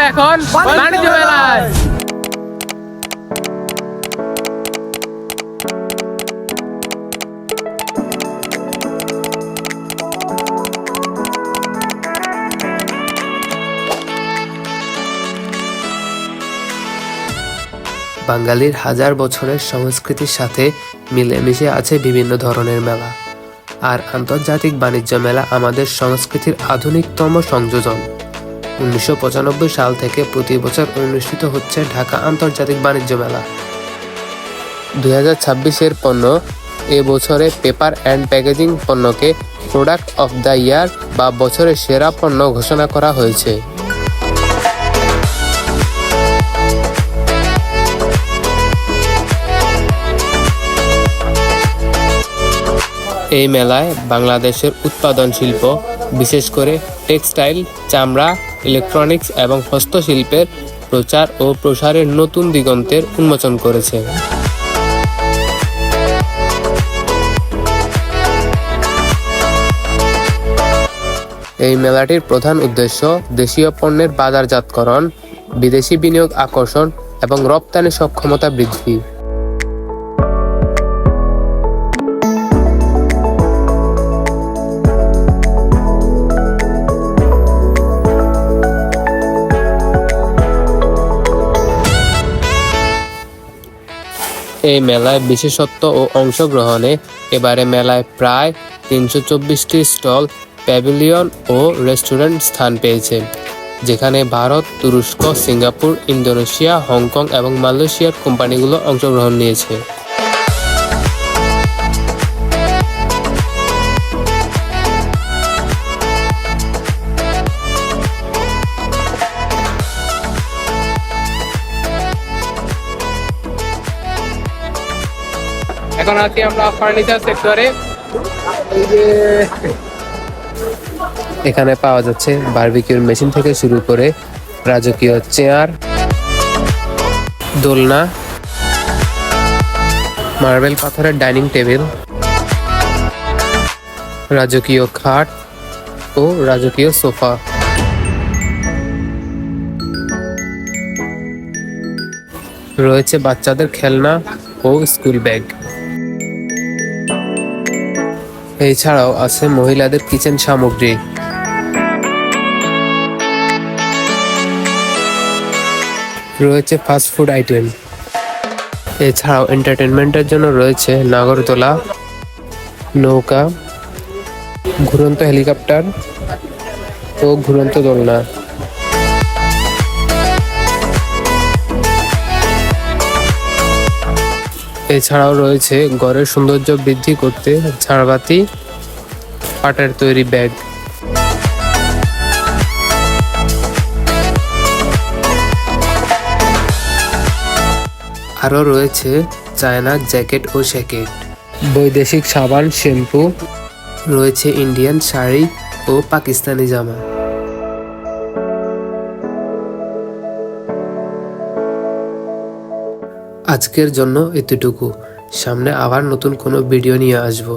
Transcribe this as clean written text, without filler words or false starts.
এখন বাণিজ্য মেলায়। বাঙালির হাজার বছরের সংস্কৃতির সাথে মিলেমিশে আছে বিভিন্ন ধরনের মেলা, আর আন্তর্জাতিক বাণিজ্য মেলা আমাদের সংস্কৃতির আধুনিকতম সংযোজন। 1995 সাল থেকে প্রতি বছর অনুষ্ঠিত হচ্ছে ঢাকা আন্তর্জাতিক বাণিজ্য মেলা। 2026-এর পণ্য এ বছরে পেপার অ্যান্ড প্যাকেজিং পণ্যকে প্রোডাক্ট অফ দ্য ইয়ার বা বছরের সেরা পণ্য ঘোষণা করা হয়েছে। এই মেলায় বাংলাদেশের উৎপাদন শিল্প, বিশেষ করে টেক্সটাইল, চামড়া, ইলেকট্রনিক্স এবং হস্তশিল্পের প্রচার ও প্রসারের নতুন দিগন্তের উন্মোচন করেছে। এই মেলাটির প্রধান উদ্দেশ্য দেশীয় পণ্যের বাজারজাতকরণ, বিদেশি বিনিয়োগ আকর্ষণ এবং রপ্তানি সক্ষমতা বৃদ্ধি। এই মেলায় বিশেষত্ব ও অংশগ্রহণে এবারে মেলায় প্রায় 324টি স্টল, প্যাভিলিয়ন ও রেস্টুরেন্ট স্থান পেয়েছে, যেখানে ভারত, তুরস্ক, সিঙ্গাপুর, ইন্দোনেশিয়া, হংকং এবং মালয়েশিয়ার কোম্পানিগুলো অংশগ্রহণ নিয়েছে। এখন আছি আমরা ফার্নিচার সেক্টরে। এখানে পাওয়া যাচ্ছে বারবিকিউর মেশিন থেকে শুরু করে রাজকীয় চেয়ার, দোলনা, মার্বেল পাথরের ডাইনিং টেবিল, রাজকীয় খাট ও রাজকীয় সোফা। রয়েছে বাচ্চাদের খেলনা ও স্কুল ব্যাগ। এছাড়াও আছে মহিলাদের কিচেন সামগ্রী। রয়েছে ফাস্ট ফুড আইটেম। এছাড়াও এন্টারটেনমেন্টের জন্য রয়েছে নাগরদোলা, নৌকা, ঘুরন্ত হেলিকপ্টার ও ঘুরন্ত দোলনা। এছাড়াও রয়েছে ঘরের সৌন্দর্য বৃদ্ধি করতে ঝাড়বাতি, পাটের তৈরি ব্যাগ। আরও রয়েছে চায়না জ্যাকেট ও শ্যাকেট, বৈদেশিক সাবান, শ্যাম্পু, রয়েছে ইন্ডিয়ান শাড়ি ও পাকিস্তানি জামা। আজকের জন্য এতটুকু। সামনে আবার নতুন কোনো ভিডিও নিয়ে আসবো।